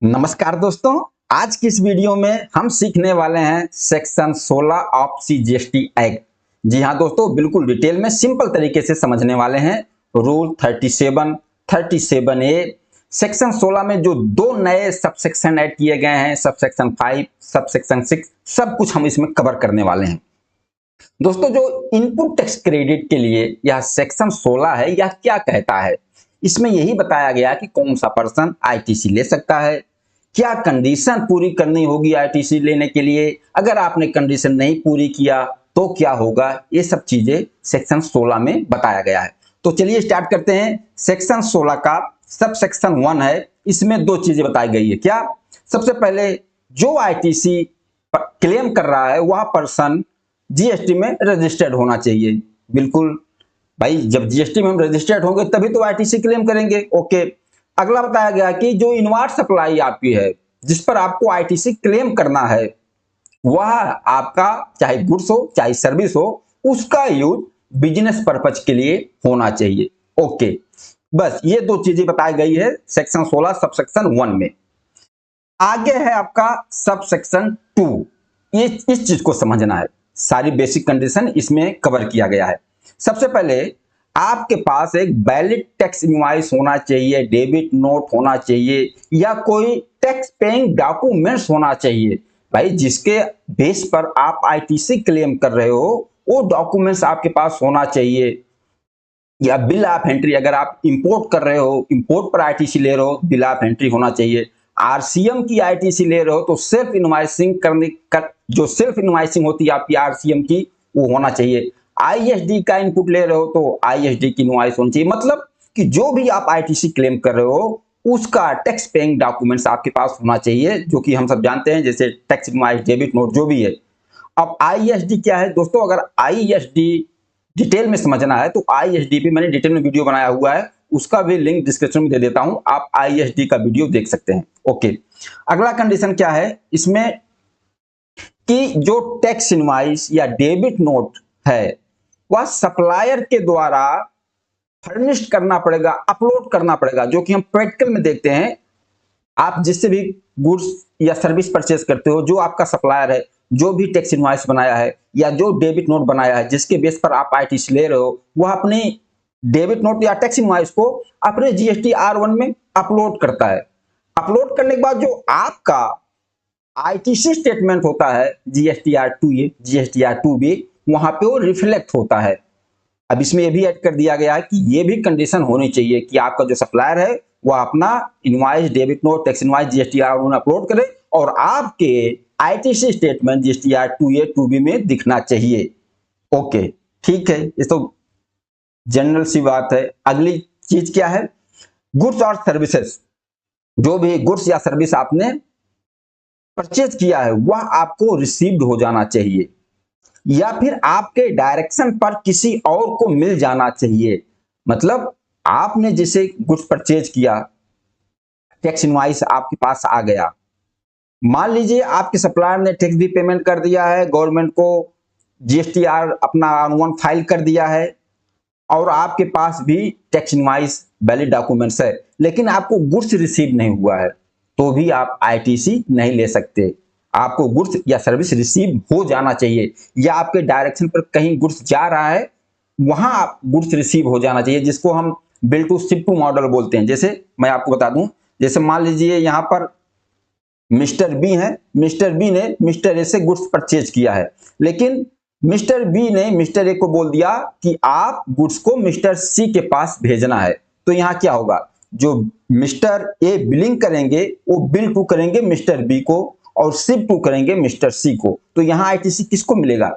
नमस्कार दोस्तों, आज की इस वीडियो में हम सीखने वाले हैं सेक्शन 16 ऑफ सीजीएसटी एक्ट। जी हाँ दोस्तों, बिल्कुल डिटेल में सिंपल तरीके से समझने वाले हैं। रूल 37, 37A, सेक्शन 16 में जो दो नए सबसेक्शन ऐड किए गए हैं, सबसेक्शन 5, सबसेक्शन 6, सब कुछ हम इसमें कवर करने वाले हैं। दोस्तों, जो इनपुट टैक्स क्रेडिट के लिए यह सेक्शन 16 है, यह क्या कहता है? इसमें यही बताया गया कि कौन सा पर्सन आईटीसी ले सकता है, क्या कंडीशन पूरी करनी होगी आईटीसी लेने के लिए, अगर आपने कंडीशन नहीं पूरी किया तो क्या होगा, ये सब चीजें सेक्शन 16 में बताया गया है। तो चलिए स्टार्ट करते हैं। सेक्शन 16 का सब सेक्शन 1 है, इसमें दो चीजें बताई गई है। क्या? सबसे पहले, जो आईटीसी क्लेम कर रहा है वह पर्सन जीएसटी में रजिस्टर्ड होना चाहिए। बिल्कुल भाई, जब जीएसटी में हम रजिस्टर्ड होंगे तभी तो आईटीसी क्लेम करेंगे। ओके। अगला बताया गया कि जो इनवर्ट सप्लाई आपकी है, जिस पर आपको आईटीसी क्लेम करना है, वह आपका चाहे गुड्स हो चाहे सर्विस हो, उसका यूज बिजनेस पर्पज के लिए होना चाहिए। ओके, बस ये दो चीजें बताई गई है सेक्शन 16 सब सेक्शन 1 में। आगे है आपका सब सेक्शन 2। ये इस चीज को समझना है, सारी बेसिक कंडीशन इसमें कवर किया गया है। सबसे पहले आपके पास एक वैलिड टैक्स इनवॉइस होना चाहिए, डेबिट नोट होना चाहिए, या कोई टैक्स पेइंग डॉक्यूमेंट्स होना चाहिए। भाई, जिसके बेस पर आप आईटीसी क्लेम कर रहे हो वो डॉक्यूमेंट्स आपके पास होना चाहिए। या बिल ऑफ एंट्री, अगर आप इंपोर्ट कर रहे हो, इंपोर्ट पर आईटीसी ले रहे हो, बिल ऑफ एंट्री होना चाहिए। आरसीएम की आईटीसी ले रहे हो तो सेल्फ इनवॉइसिंग करने का, जो सेल्फ इनवॉइसिंग होती है आपकी आरसीएम की, वो होना चाहिए। आईएसडी का इनपुट ले रहे हो तो आईएसडी की इनवॉइस होनी चाहिए। मतलब कि जो भी आप आईटीसी क्लेम कर रहे हो उसका टैक्स पेइंग डॉक्यूमेंट्स आपके पास होना चाहिए, जो कि हम सब जानते हैं, जैसे टैक्स इनवॉइस, डेबिट नोट, जो भी है। अब आईएसडी क्या है दोस्तों? अगर आईएसडी डिटेल में समझना है तो आईएसडी पे मैंने डिटेल में वीडियो बनाया हुआ है, उसका भी लिंक डिस्क्रिप्शन में दे देता हूं, आप आईएसडी का वीडियो देख सकते हैं। ओके। अगला कंडीशन क्या है इसमें कि जो टैक्स इनवॉइस या डेबिट नोट है वह सप्लायर के द्वारा फर्निश्ड करना पड़ेगा, अपलोड करना पड़ेगा, जो कि हम प्रैक्टिकल में देखते हैं। आप जिससे भी गुड्स या सर्विस परचेज करते हो, जो आपका सप्लायर है, जो भी टैक्स इनवॉइस बनाया है या जो डेबिट नोट बनाया है, जिसके बेस पर आप आईटीसी ले रहे हो, वह अपनी डेबिट नोट या टैक्स इनवॉइस को अपने जीएसटी R1 में अपलोड करता है। अपलोड करने के बाद जो आपका आईटीसी स्टेटमेंट होता है, जीएसटी R2A, जीएसटी R2B, वहां पे वो रिफ्लेक्ट होता है। अब इसमें यह भी ऐड कर दिया गया है कि ये भी कंडीशन होनी चाहिए कि आपका जो सप्लायर है वह अपना invoice, debit note, tax invoice GST R1 upload करे और आपके ITC statement GST R2A 2B में दिखना चाहिए। ओके, ठीक है, ये तो जनरल सी बात है। अगली चीज क्या है? गुड्स और सर्विसेज, जो भी गुड्स या सर्विस आपने परचेज किया है वह आपको रिसीव्ड हो जाना चाहिए, या फिर आपके डायरेक्शन पर किसी और को मिल जाना चाहिए। मतलब आपने जिसे गुड्स परचेज किया, टैक्स इनवॉइस आपके पास आ गया, मान लीजिए आपके सप्लायर ने टैक्स भी पेमेंट कर दिया है, गवर्नमेंट को जीएसटीआर अपना R1 फाइल कर दिया है, और आपके पास भी टैक्स इनवॉइस वैलिड डॉक्यूमेंट्स है, लेकिन आपको गुड्स रिसीव नहीं हुआ है, तो भी आप आईटीसी नहीं ले सकते। आपको गुड्स या सर्विस रिसीव हो जाना चाहिए, या आपके डायरेक्शन पर कहीं गुड्स जा रहा है वहां आप गुड्स रिसीव हो जाना चाहिए, जिसको हम bill to ship to model बोलते हैं। जैसे मैं आपको बता दूं, जैसे मान लीजिए यहां पर मिस्टर बी है, मिस्टर बी ने मिस्टर ए से गुड्स परचेज किया है, लेकिन मिस्टर बी ने मिस्टर ए को बोल दिया कि आप गुड्स को मिस्टर सी के पास भेजना है। तो यहां क्या होगा? जो मिस्टर ए बिलिंग करेंगे वो बिल टू करेंगे मिस्टर बी को और शिप टू करेंगे मिस्टर सी को। तो यहां आईटीसी किसको मिलेगा?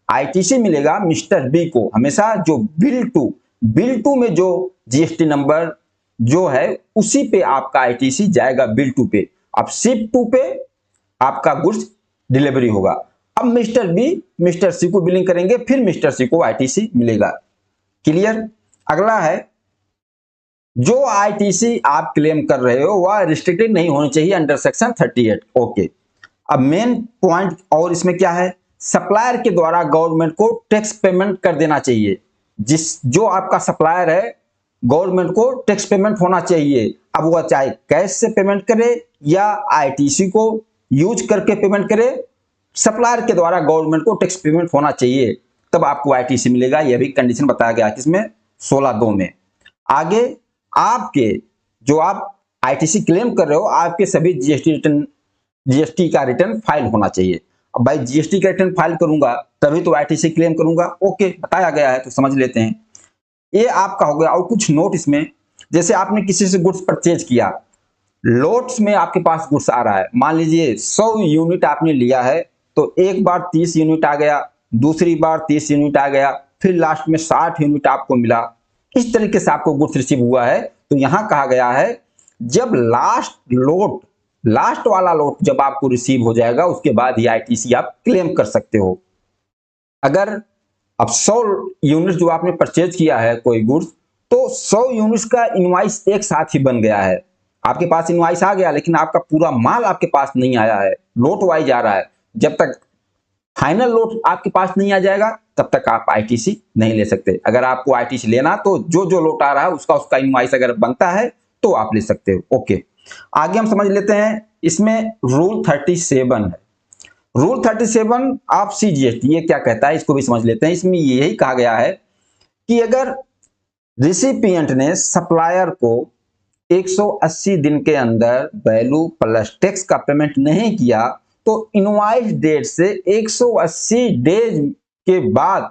आईटीसी मिलेगा मिस्टर बी को हमेशा। जो बिल टू में जो जीएसटी नंबर जो है उसी पे आपका आईटीसी जाएगा, बिल टू पे। अब शिप टू पे आपका गुड्स डिलीवरी होगा। अब मिस्टर बी मिस्टर सी को बिलिंग करेंगे, फिर मिस्टर सी को आईटीसी मिलेगा। क्लियर? अगला है, जो आईटीसी आप क्लेम कर रहे हो वह रिस्ट्रिक्टेड नहीं होनी चाहिए अंडर सेक्शन 38। ओके। अब मेन पॉइंट और इसमें क्या है? सप्लायर के द्वारा गवर्नमेंट को टैक्स पेमेंट कर देना चाहिए। जो आपका सप्लायर है, गवर्नमेंट को टैक्स पेमेंट होना चाहिए। अब वह चाहे कैश से पेमेंट करे या आईटीसी को यूज करके पेमेंट करे, सप्लायर के द्वारा गवर्नमेंट को टैक्स पेमेंट होना चाहिए, तब आपको आईटीसी मिलेगा। यह भी कंडीशन बताया गया किसमें, 16(2) में। आगे आपके जो आप आईटीसी क्लेम कर रहे हो, आपके सभी जीएसटी का रिटर्न फाइल होना चाहिए। अब भाई जीएसटी का रिटर्न फाइल करूंगा तभी तो आईटीसी क्लेम करूंगा, ओके, बताया गया है तो समझ लेते हैं। ये आपका हो गया। और कुछ नोट इसमें, जैसे आपने किसी से गुड्स परचेज किया, लोट्स में आपके पास गुड्स आ रहा है, मान लीजिए 100 यूनिट आपने लिया है, तो एक बार 30 यूनिट आ गया, दूसरी बार 30 यूनिट आ गया, फिर लास्ट में 60 यूनिट आपको मिला। इस तरीके से आपको गुड्स रिसीव हुआ है। तो यहां कहा गया है जब लास्ट वाला लोट जब आपको रिसीव हो जाएगा, उसके बाद ही आईटीसी आप क्लेम कर सकते हो। अगर अब 100 यूनिट जो आपने परचेज किया है कोई गुड्स, तो 100 यूनिट्स का इनवॉइस एक साथ ही बन गया है। आपके पास इनवॉइस आ गया, लेकिन आपका पूरा माल आपके पास नहीं आया है, लोट वाइज आ रहा है। जब तक फाइनल लोट आपके पास नहीं आ जाएगा, तब तक आप आईटीसी नहीं ले सकते। अगर आपको आईटीसी लेना, तो जो लोट आ रहा है उसका इनवॉइस अगर बनता है तो आप ले सकते हो। ओके, आगे हम समझ लेते हैं। इसमें रूल 37 है। रूल 37 ऑफ सीजीएसटी ये क्या कहता है, इसको भी समझ लेते हैं। इसमें यही कहा गया है कि अगर रिसिपिएंट ने सप्लायर को 180 दिन के अंदर वैल्यू प्लस टैक्स का पेमेंट नहीं किया, तो इनवॉइस डेट से 180 डेज के बाद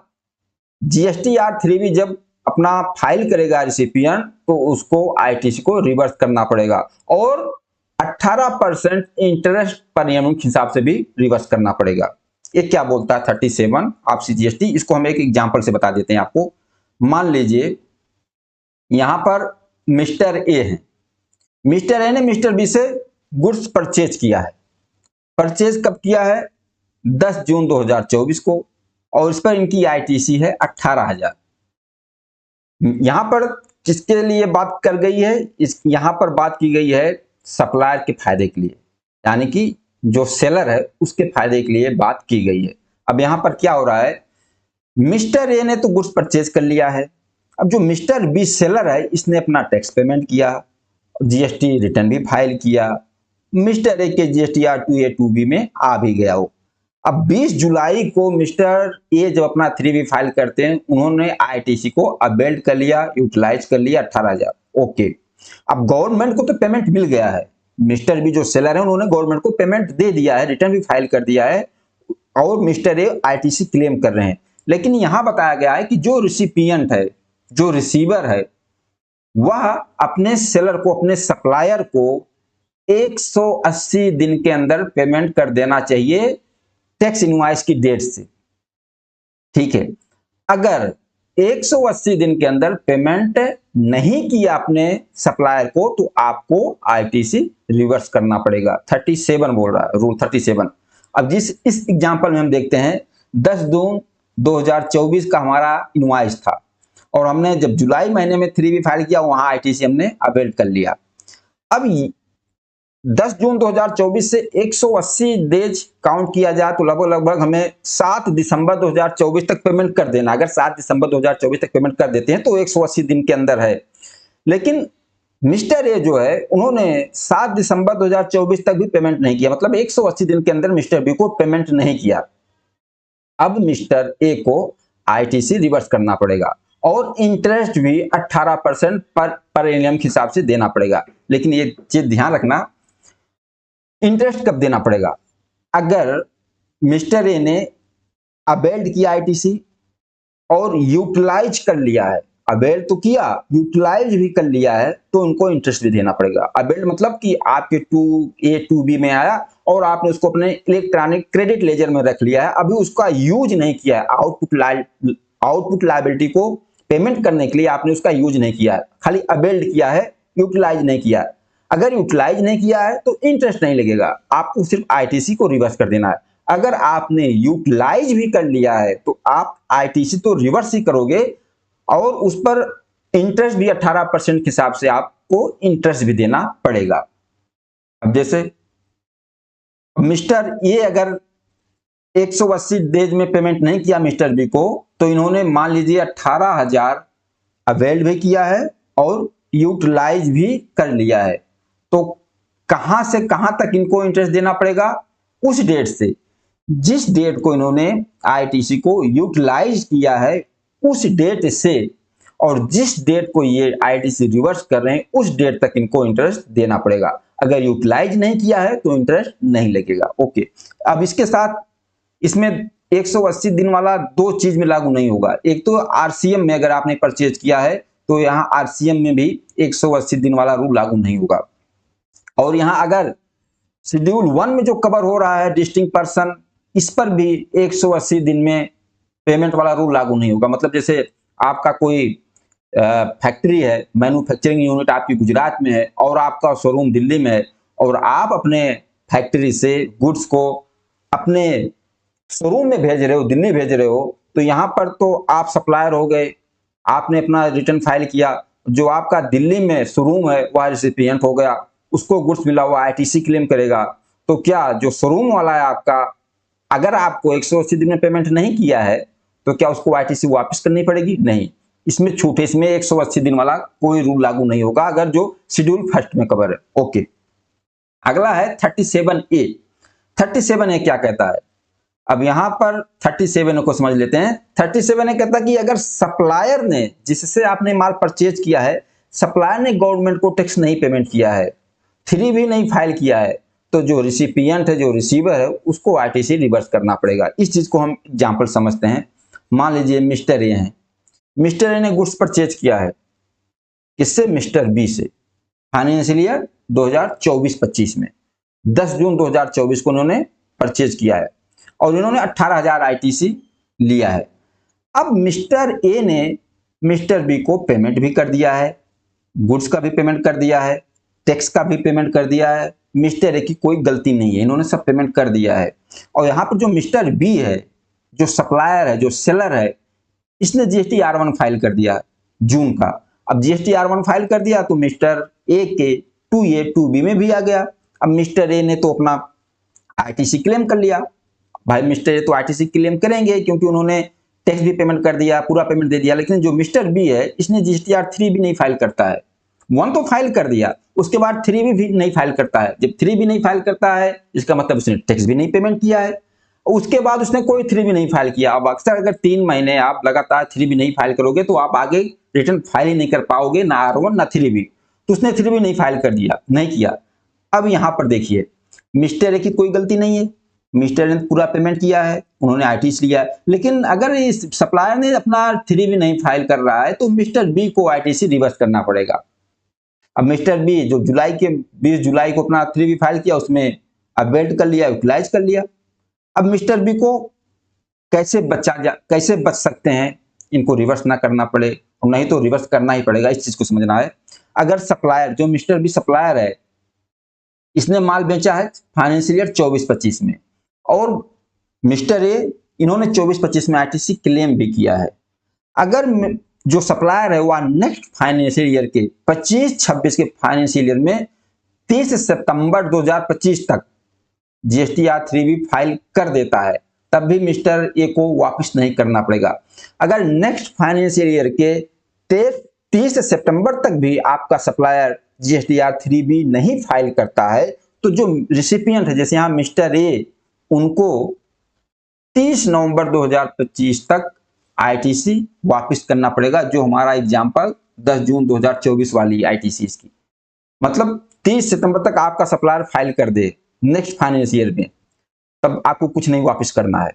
जीएसटीआर 3B जब अपना फाइल करेगा रिसिपिएंट, तो उसको आईटीसी को रिवर्स करना पड़ेगा और 18% इंटरेस्ट पर एनम के हिसाब से भी रिवर्स करना पड़ेगा। ये क्या बोलता है 37 ऑफ सीजीएसटी, इसको हम एक एग्जांपल से बता देते हैं आपको। मान लीजिए यहां पर मिस्टर ए है, मिस्टर ए ने मिस्टर बी से गुड्स परचेज किया है। परचेज कब किया है, 10 जून 2024 को, और इस पर इनकी आईटीसी है 18,000। यहां पर किसके लिए बात कर गई है, यहां पर बात की गई है सप्लायर के फायदे के लिए, यानी कि जो सेलर है उसके फायदे के लिए बात की गई है। अब यहां पर क्या हो रहा है, मिस्टर ए ने तो गुड्स परचेज कर लिया है। अब जो मिस्टर बी सेलर है, इसने अपना टैक्स पेमेंट किया, जीएसटी रिटर्न भी फाइल किया, मिस्टर ए के जीएसटीआर 2A 2B में आ भी गया हो। अब 20 जुलाई को मिस्टर ए जब अपना 3B फाइल करते हैं, उन्होंने आईटीसी को अवेल्ड कर लिया, यूटिलाइज कर लिया 18,000। ओके, अब गवर्नमेंट को तो पेमेंट मिल गया है, मिस्टर बी जो सेलर है उन्होंने गवर्नमेंट को पेमेंट दे दिया है, रिटर्न भी फाइल कर दिया है, और मिस्टर ए आईटीसी क्लेम कर रहे हैं। लेकिन यहां बताया गया है कि जो रिसिपिएंट है, जो रिसीवर है, वह अपने सेलर को, अपने सप्लायर को 180 दिन के अंदर पेमेंट कर देना चाहिए टैक्स इनवॉइस की डेट से। ठीक है, अगर 180 दिन के अंदर पेमेंट नहीं किया अपने सप्लायर को, तो आपको आईटीसी रिवर्स करना पड़ेगा। 37 बोल रहा है, रूल 37। अब इस एग्जांपल में हम देखते हैं 10 जून 2024 का हमारा इनवॉइस था, और हमने जब जुलाई महीने में 3B फाइल किया, वहां आईटीसी हमने अवेल कर लिया। अब 10 जून 2024 से 180 डेज काउंट किया जाए तो लगभग हमें 7 दिसंबर 2024 तक पेमेंट कर देना। अगर 7 दिसंबर 2024 तक पेमेंट कर देते हैं तो 180 दिन के अंदर है। लेकिन मिस्टर ए जो है, उन्होंने 7 दिसंबर 2024 तक भी पेमेंट नहीं किया, मतलब 180 दिन के अंदर मिस्टर बी को पेमेंट नहीं किया। अब मिस्टर ए को आईटीसी रिवर्स करना पड़ेगा और इंटरेस्ट भी 18% पर एनम के हिसाब से देना पड़ेगा। लेकिन ये चीज ध्यान रखना, इंटरेस्ट कब देना पड़ेगा, अगर मिस्टर ए ने अवेल्ड किया आईटीसी और यूटिलाइज कर लिया है, अवेल तो किया, यूटिलाइज भी कर लिया है, तो उनको इंटरेस्ट भी देना पड़ेगा। अवेल्ड मतलब कि आपके 2A 2B में आया और आपने उसको अपने इलेक्ट्रॉनिक क्रेडिट लेजर में रख लिया है, अभी उसका यूज नहीं किया है, आउटपुट लायबिलिटी को पेमेंट करने के लिए आपने उसका यूज नहीं किया है, खाली अवेल्ड किया है, यूटिलाइज नहीं किया है। अगर यूटिलाइज नहीं किया है तो इंटरेस्ट नहीं लगेगा, आपको सिर्फ आईटीसी को रिवर्स कर देना है। अगर आपने यूटिलाइज भी कर लिया है तो आप आईटीसी तो रिवर्स ही करोगे, और उस पर इंटरेस्ट भी 18% के हिसाब से आपको इंटरेस्ट भी देना पड़ेगा। अब जैसे मिस्टर ए अगर 180 डेज में पेमेंट नहीं किया मिस्टर बी को, तो इन्होंने मान लीजिए 18,000 अवेल्ड भी किया है और यूटिलाइज भी कर लिया है। तो कहां से कहां तक इनको इंटरेस्ट देना पड़ेगा? उस डेट से, जिस डेट को इन्होंने आईटीसी को यूटिलाइज किया है उस डेट से, और जिस डेट को ये आईटीसी रिवर्स कर रहे हैं उस डेट तक इनको इंटरेस्ट देना पड़ेगा। अगर यूटिलाइज नहीं किया है तो इंटरेस्ट नहीं लगेगा। ओके, अब इसके साथ इसमें 180 दिन वाला दो चीज में लागू नहीं होगा। एक तो आरसीएम में अगर आपने परचेज किया है तो यहां आरसीएम में भी 180 दिन वाला रूल लागू नहीं होगा। और यहां अगर शेड्यूल 1 में जो कवर हो रहा है डिस्टिंक्ट पर्सन, इस पर भी 180 दिन में पेमेंट वाला रूल लागू नहीं होगा। मतलब जैसे आपका कोई फैक्ट्री है, मैन्युफैक्चरिंग यूनिट आपकी गुजरात में है और आपका शोरूम दिल्ली में है, और आप अपने फैक्ट्री से गुड्स को अपने शोरूम में भेज रहे हो, दिल्ली भेज रहे हो, तो यहाँ पर तो आप सप्लायर हो गए, आपने अपना रिटर्न फाइल किया। जो आपका दिल्ली में शोरूम है वह रिसिपिएंट हो गया, उसको गुड्स मिला हुआ आईटीसी क्लेम करेगा। तो क्या जो शोरूम वाला है आपका, अगर आपको 180 दिन में पेमेंट नहीं किया है तो क्या उसको आईटीसी वापस करनी पड़ेगी? नहीं, इसमें छूट है, इसमें 180 दिन वाला कोई रूल लागू नहीं होगा अगर जो शेड्यूल फर्स्ट में कवर है। ओके, अगला है 37A। 37A क्या कहता है? अब यहां पर 37 को समझ लेते हैं। 37 कहता है कि अगर सप्लायर ने, जिससे आपने माल परचेज किया है, सप्लायर ने गवर्नमेंट को टैक्स नहीं पेमेंट किया है, 3 भी नहीं फाइल किया है, तो जो रिसिपिएंट है, जो रिसीवर है, उसको आईटीसी रिवर्स करना पड़ेगा। इस चीज को हम एग्जांपल समझते हैं। मान लीजिए मिस्टर ए हैं, मिस्टर ए ने गुड्स परचेज किया है, किससे? मिस्टर बी से। फाइनेंशियल ईयर 2024-25 में 10 जून 2024 को उन्होंने परचेज किया है और इन्होंने 18,000 आईटीसी लिया है। अब मिस्टर ए ने मिस्टर बी को पेमेंट भी कर दिया है, गुड्स का भी पेमेंट कर दिया है, टैक्स का भी पेमेंट कर दिया है। मिस्टर ए की कोई गलती नहीं है, इन्होंने सब पेमेंट कर दिया है। और यहाँ पर जो मिस्टर बी है, जो सप्लायर है, जो सेलर है, इसने जीएसटी R1 फाइल कर दिया जून का। अब जीएसटी R1 फाइल कर दिया तो मिस्टर ए के 2A 2B में भी आ गया। अब मिस्टर ए ने तो अपना आईटीसी क्लेम कर लिया। भाई मिस्टर ए तो आईटीसी क्लेम करेंगे क्योंकि उन्होंने टैक्स भी पेमेंट कर दिया, पूरा पेमेंट दे दिया। लेकिन जो मिस्टर बी है, इसने जीएसटीआर 3 भी नहीं फाइल करता है। 1 तो फाइल कर दिया, उसके बाद 3 भी नहीं फाइल करता है। जब 3 भी नहीं फाइल करता है, इसका मतलब उसने टैक्स भी नहीं पेमेंट किया है। उसके बाद उसने कोई 3 भी नहीं फाइल किया। अब अक्सर अगर 3 महीने आप लगातार 3 भी नहीं फाइल करोगे तो आप आगे रिटर्न फाइल ही नहीं कर पाओगे, ना R1 ना 3 भी। तो उसने 3 भी नहीं फाइल कर दिया, नहीं किया। अब यहां पर देखिए, मिस्टर ए की कोई गलती नहीं है, मिस्टर ने पूरा पेमेंट किया है, उन्होंने आईटीसी लिया है। लेकिन अगर इस सप्लायर ने अपना 3 भी नहीं फाइल कर रहा है तो मिस्टर बी को आईटीसी रिवर्स करना पड़ेगा। अब मिस्टर बी जो 20 जुलाई को अपना 3 भी फाइल किया, उसमें अवेल्ड कर लिया, यूटिलाइज कर लिया। अब मिस्टर बी को कैसे बच सकते हैं, इनको रिवर्स ना करना पड़े, और नहीं तो रिवर्स करना ही पड़ेगा। इस चीज को समझना है। अगर सप्लायर, जो मिस्टर बी सप्लायर है, इसने माल बेचा है फाइनेंशियल ईयर 24-25 में, और मिस्टर ए, इन्होंने 24-25 में आईटीसी क्लेम भी किया है। अगर जो सप्लायर है वह नेक्स्ट फाइनेंशियल ईयर के 25-26 के फाइनेंशियल ईयर में 30 सितंबर 2025 तक जीएसटीआर 3 भी फाइल कर देता है, तब भी मिस्टर ए को वापस नहीं करना पड़ेगा। अगर नेक्स्ट फाइनेंशियल ईयर के 30 सितंबर तक भी आपका सप्लायर जीएसटीआर 3 भी नहीं फाइल करता है, तो जो रिसिपिएंट है, जैसे यहाँ मिस्टर ए, उनको 30 नवंबर 2025 तक आईटीसी वापस करना पड़ेगा। जो हमारा एग्जांपल 10 जून 2024 वाली आईटीसी की, मतलब 30 सितंबर तक आपका सप्लायर फाइल कर दे नेक्स्ट फाइनेंशियल ईयर में, तब आपको कुछ नहीं वापस करना है।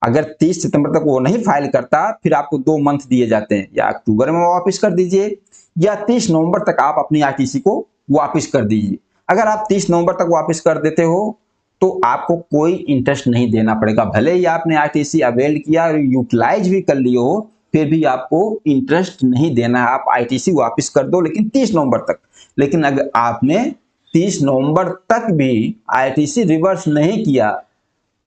अगर 30 सितंबर तक वो नहीं फाइल करता, फिर आपको 2 मंथ दिए जाते हैं, या अक्टूबर में वापस कर दीजिए या 30 नवंबर तक आप अपनी आईटीसी को वापस कर दीजिए। अगर आप 30 नवंबर तक वापस कर देते हो तो आपको कोई इंटरेस्ट नहीं देना पड़ेगा। भले ही आपने आईटीसी अवेल किया और यूटिलाइज भी कर लियो हो, फिर भी आपको इंटरेस्ट नहीं देना है। आप आईटीसी वापस कर दो, लेकिन 30 नवंबर तक। लेकिन अगर आपने 30 नवंबर तक भी आईटीसी रिवर्स नहीं किया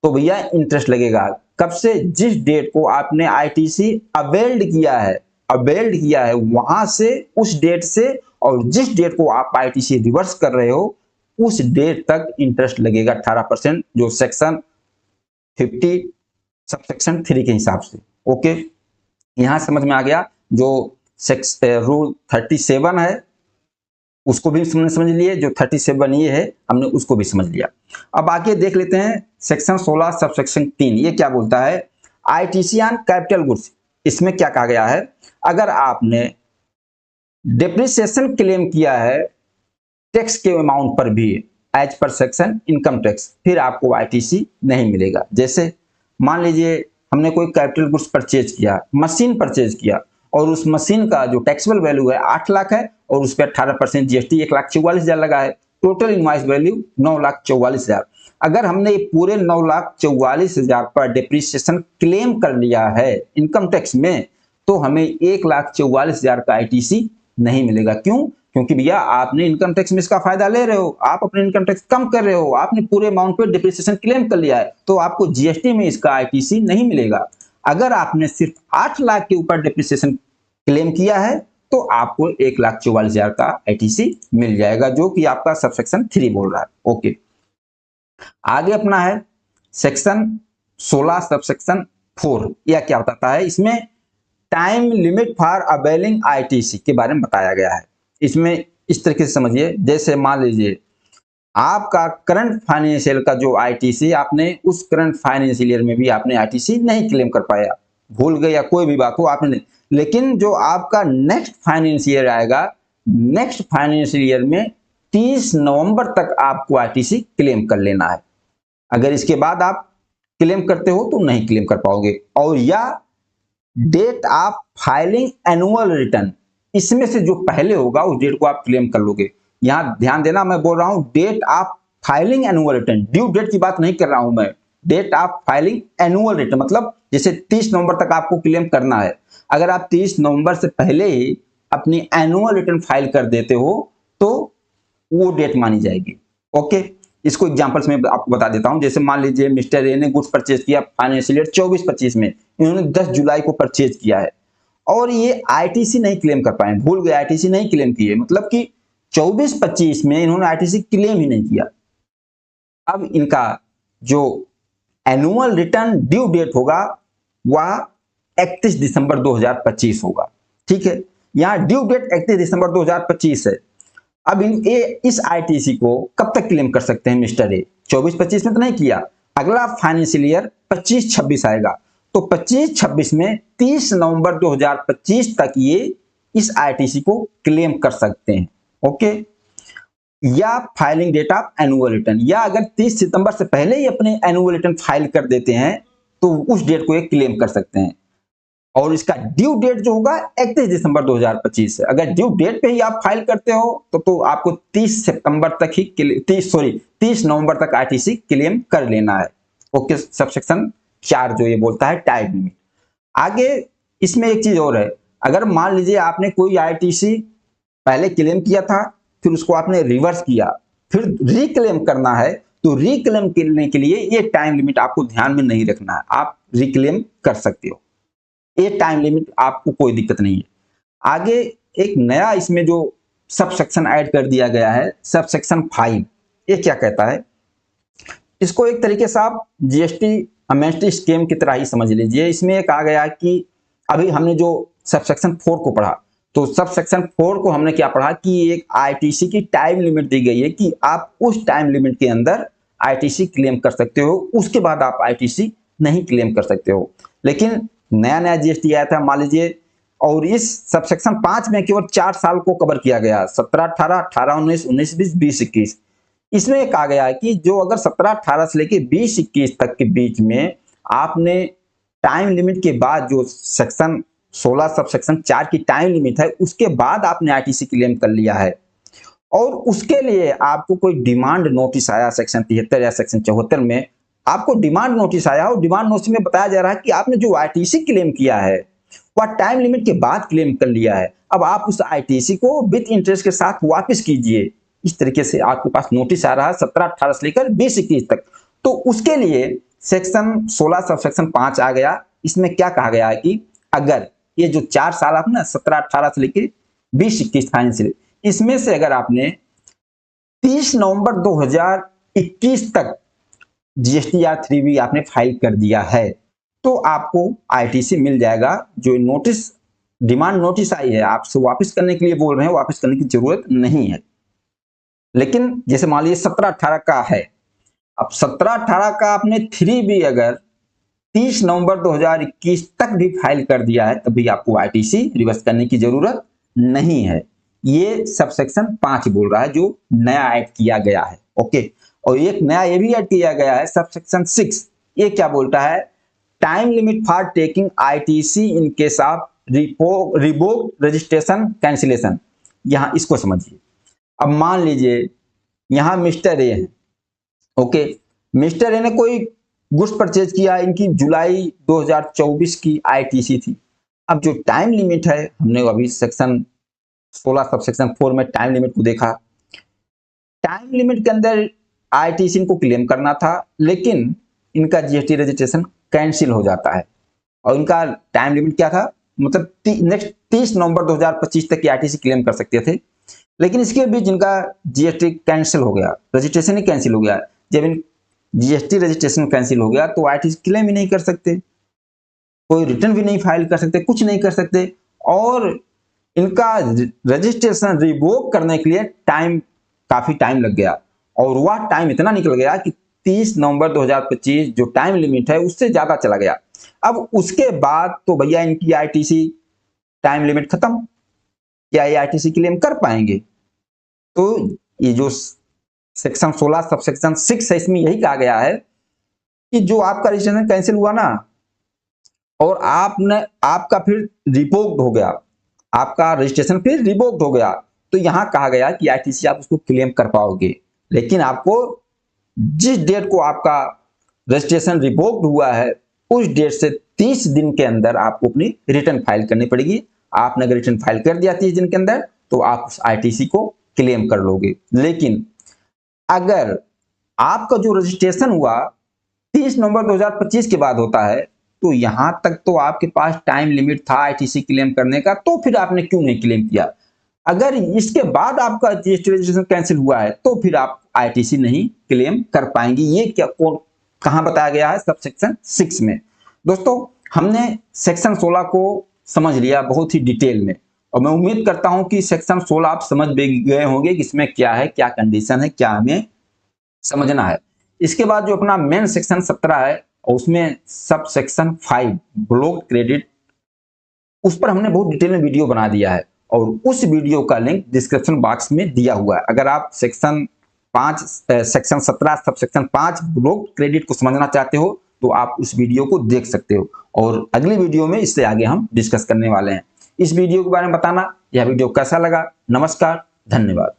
तो भैया इंटरेस्ट लगेगा। कब से? जिस डेट को आपने आईटीसी अवेल्ड किया है वहां से, उस डेट से, और जिस डेट को आप आईटीसी रिवर्स कर रहे हो उस डेट तक इंटरेस्ट लगेगा 18%, जो सेक्शन 50 सबसेक्शन 3 के हिसाब से। ओके, यहां समझ में आ गया। जो रूल 37 है उसको भी समझ लिए, जो 37 ये है हमने उसको भी समझ लिया। अब आगे देख लेते हैं सेक्शन 16 सब सेक्शन 3 ये क्या बोलता है, आईटीसी ऑन कैपिटल गुड्स। इसमें क्या कहा गया है, अगर आपने डेप्रिसिएशन क्लेम किया है टैक्स के अमाउंट पर भी as per section income tax, फिर आपको आईटीसी नहीं मिलेगा। जैसे मान लीजिए हमने कोई कैपिटल गुड्स परचेज किया, मशीन परचेज किया, और उस मशीन का जो टैक्सेबल वैल्यू है 8 लाख है और उस पर 18% जीएसटी 1,44,000 लगा है, टोटल इनवॉइस वैल्यू 9,44,000। अगर हमने पूरे 9,44,000 पर डिप्रिसिएशन क्लेम कर लिया है इनकम टैक्स में, तो हमें 1,44,000 का आईटीसी नहीं मिलेगा। क्यों? क्योंकि भैया आपने इनकम टैक्स में इसका फायदा ले रहे हो, आप अपने इनकम टैक्स कम कर रहे हो, आपने पूरे अमाउंट पे डिप्रिसिएशन क्लेम कर लिया है, तो आपको जीएसटी में इसका आईटीसी नहीं मिलेगा। अगर आपने सिर्फ 8 लाख के ऊपर डिप्रिसिएशन क्लेम किया है तो आपको 1,44,000 का आईटीसी मिल जाएगा, जो कि आपका सबसेक्शन 3 बोल रहा है। ओके, आगे अपना है सेक्शन 16 सबसेक्शन 4। यह क्या बताता है, इसमें time limit for availing ITC के बारे में बताया गया है। इसमें इस तरीके से समझिए, जैसे मान लीजिए आपका करंट फाइनेंशियल का जो आईटीसी, आपने उस करंट फाइनेंशियल ईयर में भी आपने आईटीसी नहीं क्लेम कर पाया, भूल गए या कोई भी बात हो आपने नहीं, लेकिन जो आपका नेक्स्ट फाइनेंशियल ईयर आएगा, नेक्स्ट फाइनेंशियल ईयर में 30 नवंबर तक आपको आईटीसी क्लेम कर लेना है। अगर इसके बाद आप क्लेम करते हो तो नहीं क्लेम कर पाओगे। और या date of filing annual return, इसमें से जो पहले होगा उस डेट को आप क्लेम कर लोगे। यहां ध्यान देना, मैं बोल रहा हूं date of filing annual return, due date की बात नहीं कर रहा हूं मैं। Date of filing annual return मतलब जैसे 30 नवंबर तक आपको क्लेम करना है, अगर आप 30 नवंबर से पहले ही अपनी एनुअल रिटर्न फाइल कर देते हो तो वो डेट मानी जाएगी। ओके, इसको एग्जांपल्स में आपको बता देता हूं। जैसे मान लीजिए मिस्टर ए ने गुड्स परचेज किया फाइनेंशियल ईयर 24-25 में, इन्होंने 10 जुलाई को परचेज किया है और ये आईटीसी नहीं क्लेम कर पाए, भूल गए, आईटीसी नहीं क्लेम किए, मतलब कि 24-25 में इन्होंने आईटीसी क्लेम ही नहीं किया। अब इनका जो एनुअल रिटर्न ड्यू डेट होगा वह 31 दिसंबर 2025 होगा। ठीक है, यहां ड्यू डेट 31 दिसंबर 2025 है। अब इस आईटीसी को कब तक क्लेम कर सकते हैं मिस्टर ए, 24-25 में तो नहीं किया, अगला फाइनेंशियल ईयर 25-26 आएगा, तो 25-26 में 30 नवंबर 2025 तक ये इस आईटीसी को क्लेम कर सकते हैं। ओके, या filing date of annual return, या अगर 30 सितंबर से पहले ही अपने एनुअल रिटर्न फाइल कर देते हैं तो उस डेट को ये क्लेम कर सकते हैं। और इसका ड्यू डेट जो होगा 31 दिसंबर 2025 है। अगर ड्यू डेट पे ही आप फाइल करते हो तो आपको 30 सितंबर तक ही 30 नवंबर तक आईटीसी क्लेम कर लेना है। ओके, सबसेक्शन 4 जो ये बोलता है टाइम लिमिट। आगे इसमें एक चीज और है, अगर मान लीजिए आपने कोई आईटीसी पहले क्लेम किया था, फिर उसको आपने रिवर्स किया, फिर रिक्लेम करना है, तो रिक्लेम करने के लिए ये टाइम लिमिट आपको ध्यान में नहीं रखना है, आप रिक्लेम कर सकते हो, ये टाइम लिमिट आपको कोई दिक्कत नहीं है। आगे एक नया इसमें जो सब सेक्शन ऐड कर दिया गया है, सब सेक्शन 5, ये क्या कहता है, इसको एक तरीके से आप जीएसटी एमएसटी स्कीम की तरह ही समझ लीजिए। इसमें एक आ गया कि अभी हमने जो सब सेक्शन 4 को पढ़ा, तो सब सेक्शन 4 को हमने क्या पढ़ा कि एक आईटीसी की टाइम लिमिट दी गई है कि आप उस टाइम लिमिट के अंदर आईटीसी क्लेम कर सकते हो, उसके बाद आप आईटीसी नहीं क्लेम कर सकते हो। लेकिन नया नया जीएसटी आया था मान लीजिए, और इस सबसेक्शन 5 में केवल 4 साल को कवर किया गया, 17-18, 18-19, 19-20, 20-21। इसमें कहा गया है कि जो अगर 17-18 से लेके 20-21 तक के बीच में आपने टाइम लिमिट के बाद जो सेक्शन 16 सबसेक्शन 4 की टाइम लिमिट है उसके बाद आपने आईटीसी क्लेम कर लिया है, और उसके लिए आपको कोई डिमांड नोटिस आया सेक्शन 73 या सेक्शन 74 में, आपको डिमांड नोटिस आया और डिमांड नोटिस में बताया जा रहा है कि आपने जो आईटीसी क्लेम किया है वह टाइम लिमिट के बाद क्लेम कर लिया है, अब आप उस आईटीसी को विद इंटरेस्ट के साथ वापस कीजिए। इस तरीके से आपके पास नोटिस आ रहा है 17-18 से लेकर 20-21 तक। तो उसके लिए सेक्शन 16 सबसेक्शन 5 आ गया। इसमें क्या कहा गया है कि अगर ये जो 4 साल आप ना 17-18 से लेकर 20-21 फाइनेंशियल, इसमें से अगर आपने 30 नवंबर 2021 तक GSTR3B आपने फाइल कर दिया है तो आपको आईटीसी मिल जाएगा। जो नोटिस डिमांड नोटिस आई है आपसे वापस करने के लिए बोल रहे हैं, वापस करने की जरूरत नहीं है। लेकिन जैसे मान लीजिए 17-18 का है, अब 17-18 का आपने 3B अगर 30 नवंबर 2021 तक भी फाइल कर दिया है तभी आपको आईटीसी रिवर्स करने की जरूरत नहीं है। ये सबसेक्शन 5 बोल रहा है जो नया ऐड किया गया है। ओके, और एक नया ये भी ऐड किया गया है सबसेक्शन 6। ये क्या बोलता है? Time limit for taking ITC in case of revoke registration cancellation. यहां इसको समझिए। अब मान लीजिए यहां मिस्टर ए है। ओके, मिस्टर ए ने कोई गुड्स परचेज किया, इनकी जुलाई 2024 की आईटीसी थी। अब जो टाइम लिमिट है, हमने अभी सेक्शन 16 सब सेक्शन 4 में टाइम लिमिट को देखा। टाइम लिमिट के अंदर आईटीसी इनको क्लेम करना था, लेकिन इनका जीएसटी रजिस्ट्रेशन कैंसिल हो जाता है। और इनका टाइम लिमिट क्या था? मतलब नेक्स्ट 30 नवंबर 2025 तक की आईटीसी क्लेम कर सकते थे, लेकिन इसके बीच इनका जीएसटी कैंसिल हो गया, रजिस्ट्रेशन ही कैंसिल हो गया। जब इन जीएसटी रजिस्ट्रेशन कैंसिल हो गया तो आईटीसी क्लेम ही नहीं कर सकते, कोई रिटर्न भी नहीं फाइल कर सकते, कुछ नहीं कर सकते। और इनका रजिस्ट्रेशन रिवोक करने के लिए काफी टाइम लग गया, और वह टाइम इतना निकल गया कि 30 नवंबर 2025 जो टाइम लिमिट है उससे ज्यादा चला गया। अब उसके बाद तो भैया इनकी आईटीसी टाइम लिमिट खत्म, क्या ये आईटीसी क्लेम कर पाएंगे? तो ये जो सेक्शन 16 सब सेक्शन 6 है, इसमें यही कहा गया है कि जो आपका रजिस्ट्रेशन कैंसिल हुआ ना, और आपका फिर रिवोक्ड हो गया, आपका रजिस्ट्रेशन फिर रिवोक्ड हो गया, तो यहां कहा गया कि आईटीसी आप उसको क्लेम कर पाओगे, लेकिन आपको जिस डेट को आपका रजिस्ट्रेशन रिवोक्ड हुआ है उस डेट से 30 दिन के अंदर आपको अपनी रिटर्न फाइल करनी पड़ेगी। आपने अगर रिटर्न फाइल कर दिया 30 दिन के अंदर तो आप उस आईटीसी को क्लेम कर लोगे। लेकिन अगर आपका जो रजिस्ट्रेशन हुआ 30 नवंबर 2025 के बाद होता है, तो यहां तक तो आपके पास टाइम लिमिट था आईटीसी क्लेम करने का, तो फिर आपने क्यों नहीं क्लेम किया? अगर इसके बाद आपका जीएसटी रजिस्ट्रेशन कैंसिल हुआ है तो फिर आप आईटीसी नहीं क्लेम कर पाएंगे। ये क्या कहां बताया गया है? सब सेक्शन 6 में। दोस्तों, हमने सेक्शन 16 को समझ लिया बहुत ही डिटेल में, और मैं उम्मीद करता हूं कि सेक्शन 16 आप समझ गए होंगे कि इसमें क्या है, क्या कंडीशन है, क्या हमें समझना है। इसके बाद जो अपना मेन सेक्शन 17 है, और उसमें सब सेक्शन 5 ब्लॉक क्रेडिट, उस पर हमने बहुत डिटेल में वीडियो बना दिया है, और उस वीडियो का लिंक डिस्क्रिप्शन बॉक्स में दिया हुआ है। अगर आप section 17 sub section 5 block credit को समझना चाहते हो तो आप उस वीडियो को देख सकते हो, और अगली वीडियो में इससे आगे हम डिस्कस करने वाले हैं। इस वीडियो के बारे में बताना, यह वीडियो कैसा लगा। नमस्कार, धन्यवाद।